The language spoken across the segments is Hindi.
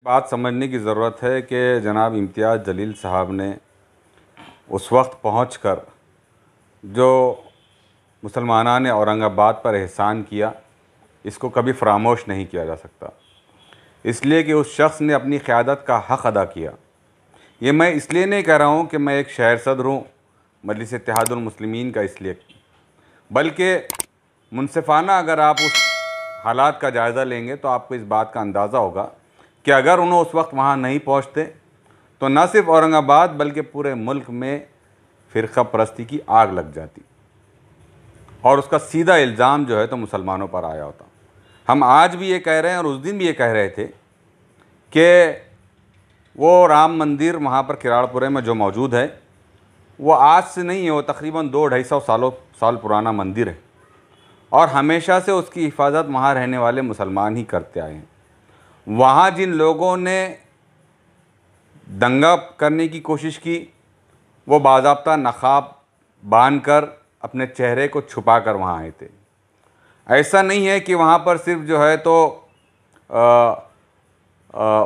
बात समझने की ज़रूरत है कि जनाब इम्तियाज़ जलील साहब ने उस वक्त पहुंचकर जो मुसलमाना ने औरंगाबाद पर एहसान किया, इसको कभी फरामोश नहीं किया जा सकता, इसलिए कि उस शख्स ने अपनी क़यादत का हक़ अदा किया। ये मैं इसलिए नहीं कह रहा हूँ कि मैं एक शहर सदर हूँ मजलिस इत्तेहादुल मुस्लिमीन का, इसलिए बल्कि मुनसिफ़ाना अगर आप उस हालात का जायज़ा लेंगे तो आपको इस बात का अंदाज़ा होगा कि अगर उन्हें उस वक्त वहाँ नहीं पहुँचते तो न सिर्फ औरंगाबाद बल्कि पूरे मुल्क में फ़िरक़ा परस्ती की आग लग जाती और उसका सीधा इल्ज़ाम जो है तो मुसलमानों पर आया होता। हम आज भी ये कह रहे हैं और उस दिन भी ये कह रहे थे कि वो राम मंदिर वहाँ पर किराड़पुरे में जो मौजूद है वो आज से नहीं है, वो तकरीबन 200-250 साल पुराना मंदिर है और हमेशा से उसकी हिफाजत वहाँ रहने वाले मुसलमान ही करते आए हैं। वहाँ जिन लोगों ने दंगा करने की कोशिश की वो बाज़ाब्ता नक़ाब बांधकर अपने चेहरे को छुपा कर वहाँ आए थे। ऐसा नहीं है कि वहाँ पर सिर्फ जो है तो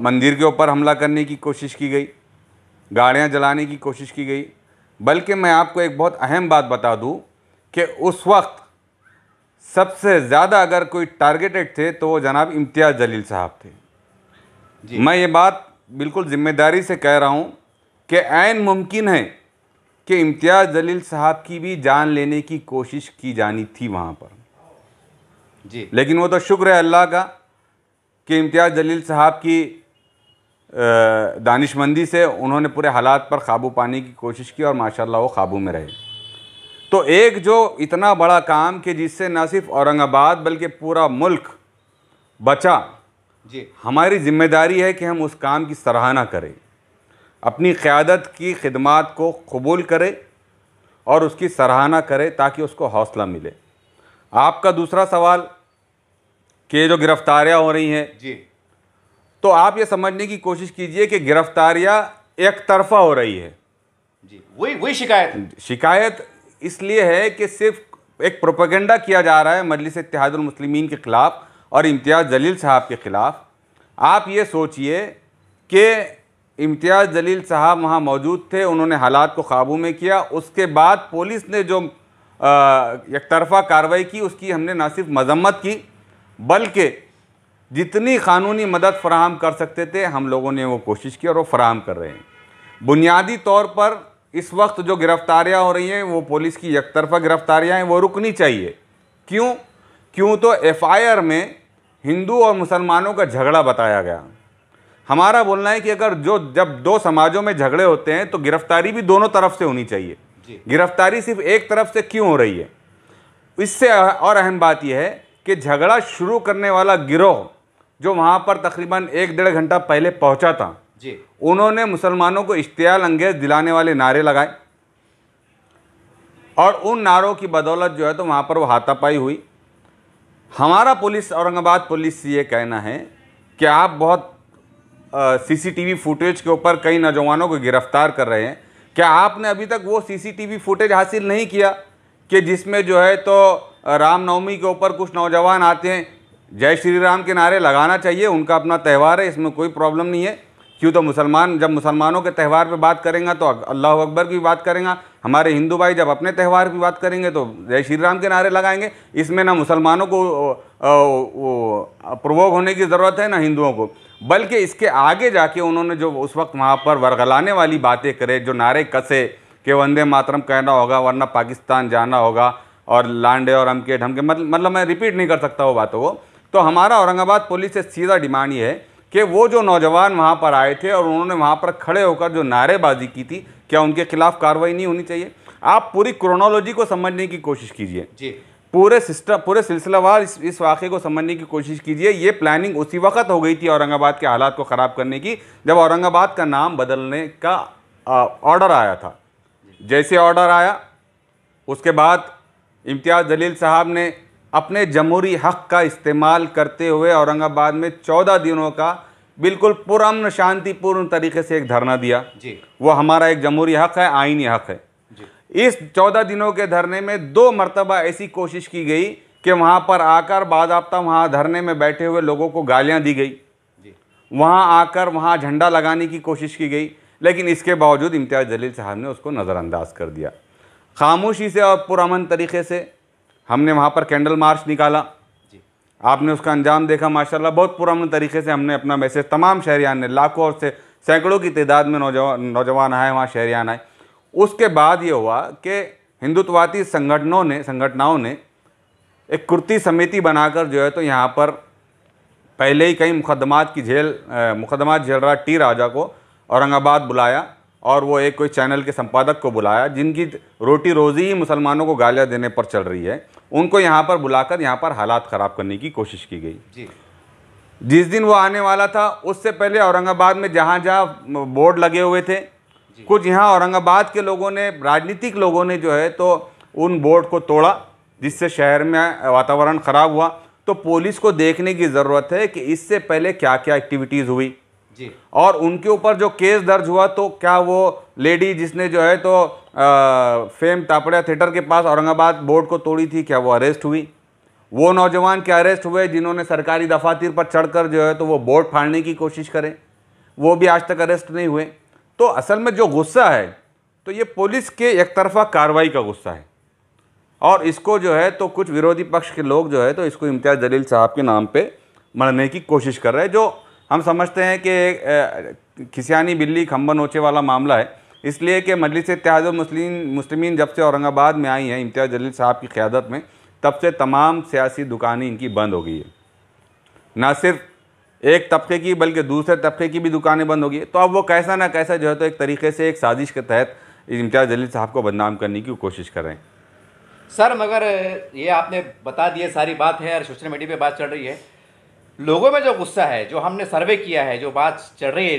मंदिर के ऊपर हमला करने की कोशिश की गई, गाड़ियाँ जलाने की कोशिश की गई, बल्कि मैं आपको एक बहुत अहम बात बता दूँ कि उस वक्त सबसे ज़्यादा अगर कोई टारगेटेड थे तो वो जनाब इम्तियाज़ जलील साहब थे जी। मैं ये बात बिल्कुल ज़िम्मेदारी से कह रहा हूँ कि ऐन मुमकिन है कि इम्तियाज़ जलील साहब की भी जान लेने की कोशिश की जानी थी वहाँ पर जी, लेकिन वो तो शुक्र है अल्लाह का कि इम्तियाज़ जलील साहब की दानिशमंदी से उन्होंने पूरे हालात पर काबू पाने की कोशिश की और माशाल्लाह वो काबू में रहे। तो एक जो इतना बड़ा काम कि जिससे न सिर्फ औरंगाबाद बल्कि पूरा मुल्क बचा जी, हमारी ज़िम्मेदारी है कि हम उस काम की सराहना करें, अपनी क़यादत की खिदमात को कबूल करें और उसकी सराहना करें ताकि उसको हौसला मिले। आपका दूसरा सवाल कि जो गिरफ़्तारियाँ हो रही हैं जी, तो आप ये समझने की कोशिश कीजिए कि गिरफ़्तारियाँ एक तरफ़ा हो रही है जी, वही शिकायत इसलिए है कि सिर्फ एक प्रोपेगेंडा किया जा रहा है मजलिस इत्तेहादुल मुस्लिमीन के ख़िलाफ़ और इम्तियाज़ जलील साहब के ख़िलाफ़। आप ये सोचिए कि इम्तियाज़ जलील साहब वहाँ मौजूद थे, उन्होंने हालात को काबू में किया, उसके बाद पुलिस ने जो एक तरफ़ा कार्रवाई की उसकी हमने ना सिर्फ मज़म्मत की बल्कि जितनी क़ानूनी मदद फ़राहम कर सकते थे हम लोगों ने वो कोशिश की और वो फ़राहम कर रहे हैं। बुनियादी तौर पर इस वक्त जो गिरफ़्तारियाँ हो रही हैं वो पुलिस की एक तरफ़ा गिरफ़्तारियाँ हैं, वो रुकनी चाहिए। क्यों तो FIR में हिंदू और मुसलमानों का झगड़ा बताया गया। हमारा बोलना है कि अगर जब दो समाजों में झगड़े होते हैं तो गिरफ़्तारी भी दोनों तरफ से होनी चाहिए, गिरफ़्तारी सिर्फ एक तरफ से क्यों हो रही है? इससे और अहम बात यह है कि झगड़ा शुरू करने वाला गिरोह जो वहाँ पर तकरीबन 1-1.5 घंटा पहले पहुँचा था जी, उन्होंने मुसलमानों को इश्तियाल अंगेज़ दिलाने वाले नारे लगाए और उन नारों की बदौलत जो है तो वहाँ पर वो हाथापाई हुई। हमारा पुलिस, औरंगाबाद पुलिस से ये कहना है कि आप बहुत CCTV फुटेज के ऊपर कई नौजवानों को गिरफ़्तार कर रहे हैं, क्या आपने अभी तक वो CCTV फुटेज हासिल नहीं किया कि जिसमें जो है तो रामनवमी के ऊपर कुछ नौजवान आते हैं, जय श्री राम के नारे लगाना चाहिए, उनका अपना त्यौहार है, इसमें कोई प्रॉब्लम नहीं है। क्यों तो जब मुसलमानों के त्यौहार पे बात करेंगे तो अल्लाह अकबर की बात करेंगे, हमारे हिंदू भाई जब अपने त्यौहार की बात करेंगे तो जय श्री राम के नारे लगाएंगे। इसमें ना मुसलमानों को प्रवोक होने की ज़रूरत है ना हिंदुओं को, बल्कि इसके आगे जाके उन्होंने जो उस वक्त वहाँ पर वरगलाने वाली बातें करे, जो नारे कसे कि वंदे मातरम कहना होगा वरना पाकिस्तान जाना होगा और लांडे और अमके ढमके, मतलब मैं रिपीट नहीं कर सकता वो बातों को। तो हमारा औरंगाबाद पुलिस से सीधा डिमांड ये है कि वो जो नौजवान वहाँ पर आए थे और उन्होंने वहाँ पर खड़े होकर जो नारेबाजी की थी, क्या उनके खिलाफ़ कार्रवाई नहीं होनी चाहिए? आप पूरी क्रोनोलॉजी को समझने की कोशिश कीजिए जी, पूरे सिलसिलावार इस वाक़े को समझने की कोशिश कीजिए। ये प्लानिंग उसी वक्त हो गई थी औरंगाबाद के हालात को ख़राब करने की, जब औरंगाबाद का नाम बदलने का ऑर्डर आया था। जैसे ऑर्डर आया उसके बाद इम्तियाज़ जलील साहब ने अपने जमहूरी हक़ का इस्तेमाल करते हुए औरंगाबाद में 14 दिनों का बिल्कुल पुरअमन शांतिपूर्ण तरीके से एक धरना दिया जी, वो हमारा एक जमहूरी हक़ है, आईनी हक़ है जी। इस 14 दिनों के धरने में 2 मरतबा ऐसी कोशिश की गई कि वहाँ पर आकर बाज़ाब्ता वहाँ धरने में बैठे हुए लोगों को गालियाँ दी गई जी। वहाँ आकर वहाँ झंडा लगाने की कोशिश की गई, लेकिन इसके बावजूद इम्तियाज़ जलील साहब ने उसको नज़रअंदाज कर दिया। खामोशी से और पुरअमन तरीक़े से हमने वहाँ पर कैंडल मार्च निकाला। आपने उसका अंजाम देखा माशाल्लाह, बहुत पुरअमन तरीक़े से हमने अपना मैसेज, तमाम शहरियान ने, लाखों और से सैकड़ों की तादाद में नौजवान आए, वहाँ शहरियान आए। उसके बाद ये हुआ कि हिंदुत्ववादी संगठनाओं ने एक कुर्ती समिति बनाकर जो है तो यहाँ पर पहले ही कई मुकदमात झेल रहा टी राजा को औरंगाबाद बुलाया, और वो एक कोई चैनल के संपादक को बुलाया जिनकी रोटी रोज़ी ही मुसलमानों को गालियाँ देने पर चल रही है। उनको यहाँ पर बुलाकर यहाँ पर हालात ख़राब करने की कोशिश की गई। जी। जिस दिन वो आने वाला था उससे पहले औरंगाबाद में जहाँ जहाँ बोर्ड लगे हुए थे, कुछ यहाँ औरंगाबाद के लोगों ने, राजनीतिक लोगों ने जो है तो उन बोर्ड को तोड़ा, जिससे शहर में वातावरण ख़राब हुआ। तो पुलिस को देखने की ज़रूरत है कि इससे पहले क्या क्या एक्टिविटीज़ हुई जी, और उनके ऊपर जो केस दर्ज हुआ, तो क्या वो लेडी जिसने जो है तो फेम तापड़िया थिएटर के पास औरंगाबाद बोर्ड को तोड़ी थी, क्या वो अरेस्ट हुई? वो नौजवान क्या अरेस्ट हुए जिन्होंने सरकारी दफातर पर चढ़कर जो है तो वो बोर्ड फाड़ने की कोशिश करें? वो भी आज तक अरेस्ट नहीं हुए। तो असल में जो गुस्सा है तो ये पुलिस के एक तरफा कार्रवाई का गुस्सा है, और इसको जो है तो कुछ विरोधी पक्ष के लोग जो है तो इसको इम्तियाज़ जलील साहब के नाम पे मढ़ने की कोशिश कर रहे हैं, जो हम समझते हैं कि खिसियानी बिल्ली खंबा नोचे वाला मामला है। इसलिए कि मजलिस इत्तेहादुल मुस्लिमीन जब से औरंगाबाद में आई है इम्तियाज़ जलील साहब की क़यादत में, तब से तमाम सियासी दुकानें इनकी बंद हो गई है। ना सिर्फ एक तबके की बल्कि दूसरे तबके की भी दुकानें बंद हो गई है। तो अब वो कैसा ना कैसा जो है तो एक तरीके से एक साजिश के तहत इम्तियाज़ जलील साहब को बदनाम करने की कोशिश कर रहे हैं। सर, मगर ये आपने बता दिए, सारी बात है और सोशल मीडिया पे बात चल रही है, लोगों में जो गुस्सा है, जो हमने सर्वे किया है, जो बात चल रही है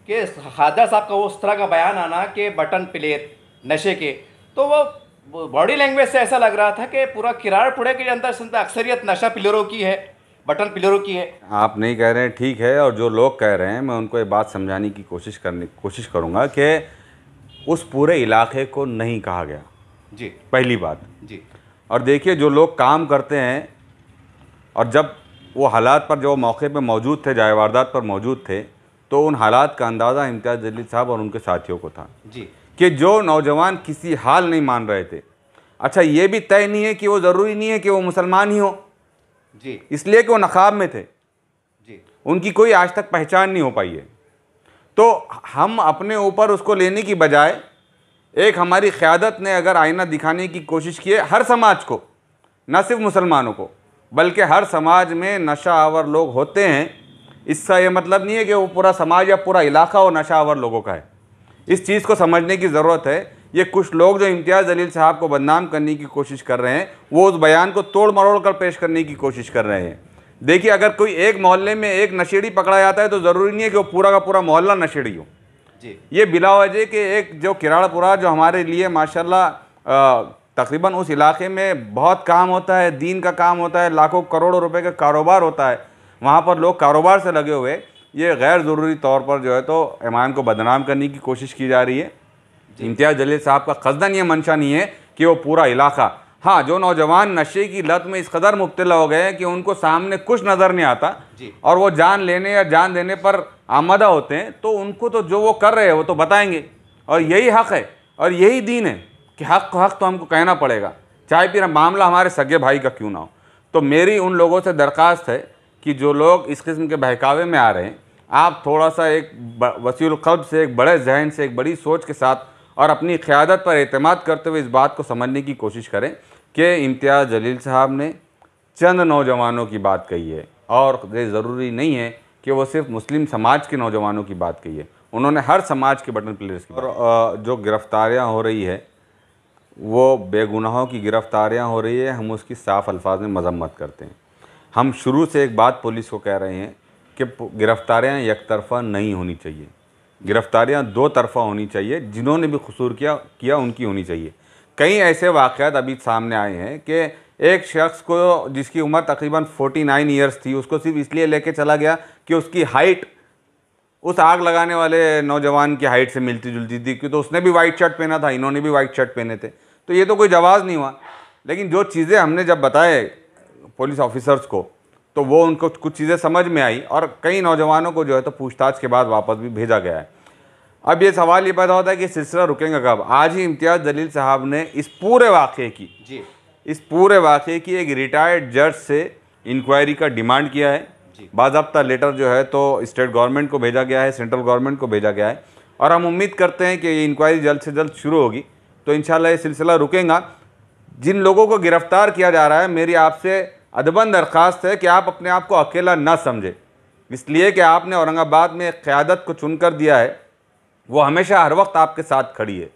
कि खादर साहब का उस तरह का बयान आना कि बटन प्लेयर नशे के, तो वो बॉडी लैंग्वेज से ऐसा लग रहा था कि पूरा किराड़पुरे के अंदर अक्सरियत नशा प्लेयरों की है, बटन प्लेयरों की है। आप नहीं कह रहे हैं, ठीक है, और जो लोग कह रहे हैं मैं उनको ये बात समझाने की कोशिश करूँगा कि उस पूरे इलाके को नहीं कहा गया जी, पहली बात जी। और देखिए जो लोग काम करते हैं, और जब वो हालात पर जो मौके पे मौजूद थे, जाए वारदात पर मौजूद थे, तो उन हालात का अंदाज़ा इम्तियाज़ जलील साहब और उनके साथियों को था जी, कि जो नौजवान किसी हाल नहीं मान रहे थे। अच्छा, ये भी तय नहीं है कि वो ज़रूरी नहीं है कि वो मुसलमान ही हो जी, इसलिए कि वो नकाब में थे जी, उनकी कोई आज तक पहचान नहीं हो पाई है। तो हम अपने ऊपर उसको लेने की बजाय एक हमारी क़यादत ने अगर आईना दिखाने की कोशिश की है हर समाज को, न सिर्फ मुसलमानों को, बल्कि हर समाज में नशा आवर लोग होते हैं, इसका ये मतलब नहीं है कि वो पूरा समाज या पूरा इलाका वो नशा आवर लोगों का है। इस चीज़ को समझने की ज़रूरत है। ये कुछ लोग जो इम्तियाज़ जलील साहब को बदनाम करने की कोशिश कर रहे हैं, वो उस बयान को तोड़ मरोड़ कर पेश करने की कोशिश कर रहे हैं। देखिए, अगर कोई एक मोहल्ले में एक नशेड़ी पकड़ा जाता है तो ज़रूरी नहीं है कि वो पूरा का पूरा मोहल्ला नशेड़ी हो जी। ये बिला वजह कि एक जो किराड़पुरा जो हमारे लिए माशाल्लाह तकरीबन उस इलाके में बहुत काम होता है, दीन का काम होता है, लाखों करोड़ों रुपए का कारोबार होता है, वहाँ पर लोग कारोबार से लगे हुए, ये गैर ज़रूरी तौर पर जो है तो इमाम को बदनाम करने की कोशिश की जा रही है। इम्तियाज़ जलील साहब का क़स्दन ये मंशा नहीं है कि वो पूरा इलाका, हाँ, जो नौजवान नशे की लत में इस कदर मुब्तला हो गए हैं कि उनको सामने कुछ नज़र नहीं आता और वो जान लेने या जान देने पर आमादा होते हैं, तो उनको तो जो वो कर रहे हैं वो तो बताएंगे, और यही हक़ है और यही दीन है कि हक़ को हक़ तो हमको कहना पड़ेगा, चाहे फिर मामला हमारे सगे भाई का क्यों ना हो। तो मेरी उन लोगों से दरख्वास्त है कि जो लोग इस किस्म के बहकावे में आ रहे हैं, आप थोड़ा सा एक वसीउल क़ल्ब से, एक बड़े जहन से, एक बड़ी सोच के साथ और अपनी क़यादत पर एतमाद करते हुए इस बात को समझने की कोशिश करें कि इम्तियाज़ जलील साहब ने चंद नौजवानों की बात कही है, और ये ज़रूरी नहीं है कि वो सिर्फ मुस्लिम समाज के नौजवानों की बात कही है, उन्होंने हर समाज के बटन प्लेयर्स की। और जो गिरफ़्तारियाँ हो रही है वो बेगुनाहों की गिरफ़्तारियाँ हो रही है, हम उसकी साफ़ अल्फाज में मज़म्मत करते हैं। हम शुरू से एक बात पुलिस को कह रहे हैं कि गिरफ़्तारियाँ एक तरफ़ा नहीं होनी चाहिए, गिरफ़्तारियाँ दो तरफ़ा होनी चाहिए, जिन्होंने भी कसूर किया उनकी होनी चाहिए। कई ऐसे वाक़यात अभी सामने आए हैं कि एक शख्स को जिसकी उम्र तकरीबन 49 ईयर्स थी, उसको सिर्फ इसलिए लेके चला गया कि उसकी हाइट उस आग लगाने वाले नौजवान की हाइट से मिलती जुलती थी, क्योंकि तो उसने भी वाइट शर्ट पहना था, इन्होंने भी वाइट शर्ट पहने थे, तो ये तो कोई जवाज़ नहीं हुआ। लेकिन जो चीज़ें हमने जब बताए पुलिस ऑफिसर्स को, तो वो उनको कुछ चीज़ें समझ में आई और कई नौजवानों को जो है तो पूछताछ के बाद वापस भी भेजा गया है। अब ये सवाल ये पैदा होता है कि सिलसिला रुकेगा कब। आज ही इम्तियाज़ जलील साहब ने इस पूरे वाक़े की एक रिटायर्ड जज से इंक्वायरी का डिमांड किया है। बाज़ाब्ता लेटर जो है तो स्टेट गवर्नमेंट को भेजा गया है, सेंट्रल गवर्नमेंट को भेजा गया है और हम उम्मीद करते हैं कि ये इंक्वायरी जल्द से जल्द शुरू होगी तो इंशाल्लाह ये सिलसिला रुकेगा। जिन लोगों को गिरफ्तार किया जा रहा है, मेरी आपसे अदबन दरख्वास्त है कि आप अपने आप को अकेला न समझें, इसलिए कि आपने औरंगाबाद में एक क़यादत को चुनकर दिया है, वो हमेशा हर वक्त आपके साथ खड़ी है।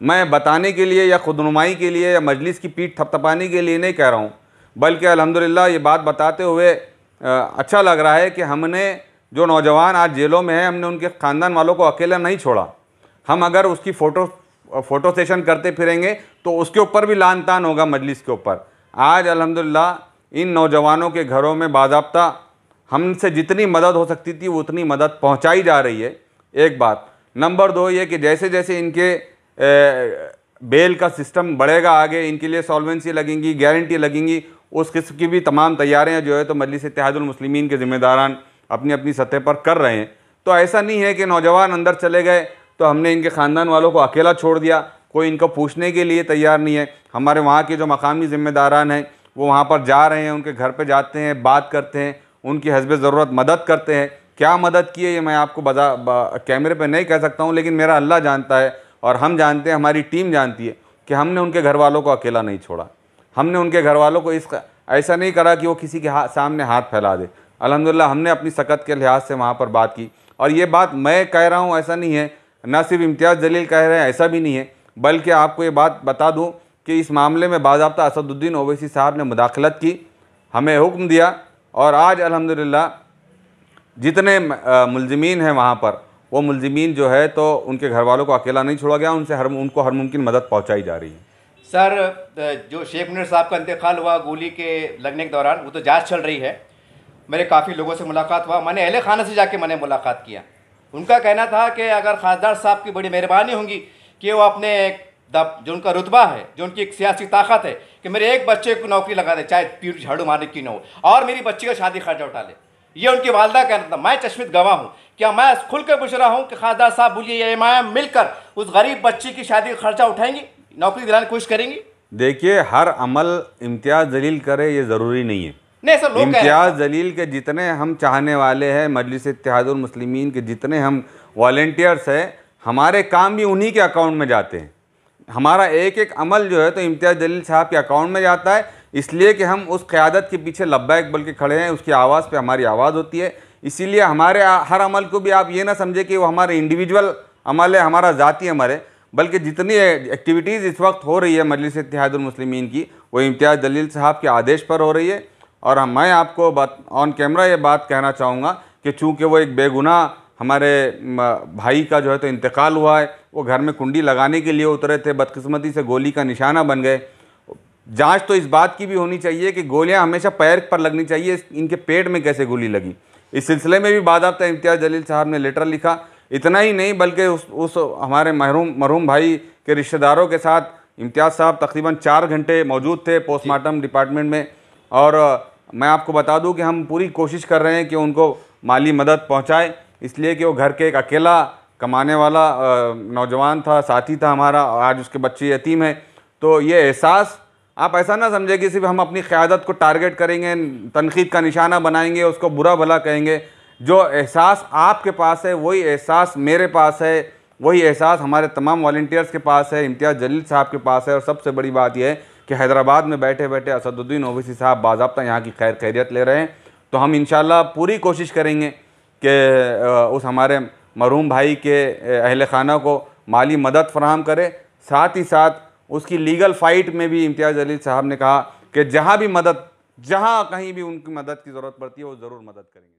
मैं बताने के लिए या खुदनुमाई के लिए या मजलिस की पीठ थपथपाने के लिए नहीं कह रहा हूँ, बल्कि अल्हम्दुलिल्लाह ये बात बताते हुए अच्छा लग रहा है कि हमने जो नौजवान आज जेलों में हैं, हमने उनके ख़ानदान वालों को अकेला नहीं छोड़ा। हम अगर उसकी फ़ोटो सेशन करते फिरेंगे तो उसके ऊपर भी लान तान होगा मजलिस के ऊपर। आज अल्हम्दुलिल्लाह इन नौजवानों के घरों में बाज़ाब्ता हमसे जितनी मदद हो सकती थी वो उतनी मदद पहुंचाई जा रही है, एक बात। नंबर 2 ये कि जैसे जैसे इनके बेल का सिस्टम बढ़ेगा आगे, इनके लिए सॉल्वेंसी लगेंगी, गारंटी लगेंगी, उस किस्म की भी तमाम तैयारियां जो है तो मजलिस इत्तेहादुल मुस्लिमीन के ज़िम्मेदारान अपनी अपनी सतह पर कर रहे हैं। तो ऐसा नहीं है कि नौजवान अंदर चले गए तो हमने इनके ख़ानदान वालों को अकेला छोड़ दिया, कोई इनको पूछने के लिए तैयार नहीं है। हमारे वहाँ के जो मकामी ज़िम्मेदारान हैं वो वहाँ पर जा रहे हैं, उनके घर पर जाते हैं, बात करते हैं, उनकी हस्बे ज़रूरत मदद करते हैं। क्या मदद की है ये मैं आपको कैमरे पे नहीं कह सकता हूँ, लेकिन मेरा अल्लाह जानता है और हम जानते हैं, हमारी टीम जानती है कि हमने उनके घर वालों को अकेला नहीं छोड़ा। हमने उनके घर वालों को ऐसा नहीं करा कि वो किसी के सामने हाथ फैला दे। अल्हम्दुलिल्लाह हमने अपनी सकत के लिहाज से वहाँ पर बात की। और ये बात मैं कह रहा हूँ ऐसा नहीं है, ना सिर्फ इम्तियाज़ जलील कह रहे हैं ऐसा भी नहीं है, बल्कि आपको ये बात बता दूँ कि इस मामले में बाज़ाब्ता असदुद्दीन ओवैसी साहब ने मुदाखलत की, हमें हुक्म दिया और आज अल्हम्दुलिल्लाह जितने मुलज़िमीन हैं वहाँ पर, वो मुलज़िमीन जो है तो उनके घर वालों को अकेला नहीं छोड़ा गया, उनको हर मुमकिन मदद पहुँचाई जा रही है। सर, जो शेख मुनीर साहब का इंतकाल हुआ गोली के लगने के दौरान, वो तो जांच चल रही है। मेरे काफ़ी लोगों से मुलाकात हुआ, मैंने अहले खाना से जाके मैंने मुलाकात किया। उनका कहना था कि अगर खासदार साहब की बड़ी मेहरबानी होगी कि वो अपने जो उनका रुतबा है, जो उनकी एक सियासी ताकत है कि मेरे एक बच्चे को नौकरी लगा दे, चाहे पीर झाड़ू मारने की न हो, और मेरी बच्ची का शादी खर्चा उठा ले। ये उनकी वालदा कहना था। मैं चश्मित गवाह हूँ, क्या मैं खुल कर पूछ रहा हूँ कि खासदार साहब बोलिए या इमाम मिलकर उस गरीब बच्ची की शादी का खर्चा उठाएंगी, नौकरी दिलाने की कोशिश करेंगी? देखिए, हर अमल इम्तियाज़ जलील करे ये ज़रूरी नहीं है। नहीं सर, लोग इम्तियाज़ जलील के जितने हम चाहने वाले हैं, मजलिस इत्तेहादुल मुस्लिमीन के जितने हम वॉलंटियर्स हैं, हमारे काम भी उन्हीं के अकाउंट में जाते हैं। हमारा एक एक अमल जो है तो इम्तियाज़ जलील साहब के अकाउंट में जाता है, इसलिए कि हम उस क़यादत के पीछे लब्बैक बोल के खड़े हैं, उसकी आवाज़ पे हमारी आवाज़ होती है। इसीलिए हमारे हर अमल को भी आप ये ना समझे कि वो हमारे इंडिविजुअल अमल है, हमारा ज़ाती अमल है, बल्कि जितनी एक्टिविटीज़ इस वक्त हो रही है मजलिस इत्तेहादुल मुस्लिमीन की, वो इम्तियाज़ जलील साहब के आदेश पर हो रही है। और मैं आपको ऑन कैमरा ये बात कहना चाहूँगा कि चूँकि वो एक बेगुनाह हमारे भाई का जो है तो इंतकाल हुआ है, वो घर में कुंडी लगाने के लिए उतरे थे, बदकिस्मती से गोली का निशाना बन गए। जांच तो इस बात की भी होनी चाहिए कि गोलियां हमेशा पैर पर लगनी चाहिए, इनके पेट में कैसे गोली लगी। इस सिलसिले में भी बाज़ाब्ता इम्तियाज़ जलील साहब ने लेटर लिखा। इतना ही नहीं बल्कि उस हमारे मरहूम भाई के रिश्तेदारों के साथ इम्तियाज़ साहब तकरीबन 4 घंटे मौजूद थे पोस्टमार्टम डिपार्टमेंट में। और मैं आपको बता दूं कि हम पूरी कोशिश कर रहे हैं कि उनको माली मदद पहुंचाएं, इसलिए कि वो घर के एक अकेला कमाने वाला नौजवान था, साथी था हमारा, आज उसके बच्चे यतीम हैं। तो ये एहसास आप ऐसा ना समझे कि सिर्फ हम अपनी क़यादत को टारगेट करेंगे, तनकीद का निशाना बनाएंगे, उसको बुरा भला कहेंगे। जो एहसास आपके पास है वही एहसास मेरे पास है, वही एहसास हमारे तमाम वॉलंटियर्स के पास है, इम्तियाज़ जलील साहब के पास है। और सबसे बड़ी बात यह है कि हैदराबाद में बैठे बैठे असदुद्दीन ओवैसी साहब बाज़ाब्ता यहाँ की खैरियत ले रहे हैं। तो हम इंशाल्लाह पूरी कोशिश करेंगे कि उस हमारे मरहूम भाई के अहल खाना को माली मदद फराहम करें। साथ ही साथ उसकी लीगल फ़ाइट में भी इम्तियाज़ जलील साहब ने कहा कि जहाँ कहीं भी उनकी मदद की ज़रूरत पड़ती है वो ज़रूर मदद करेंगे।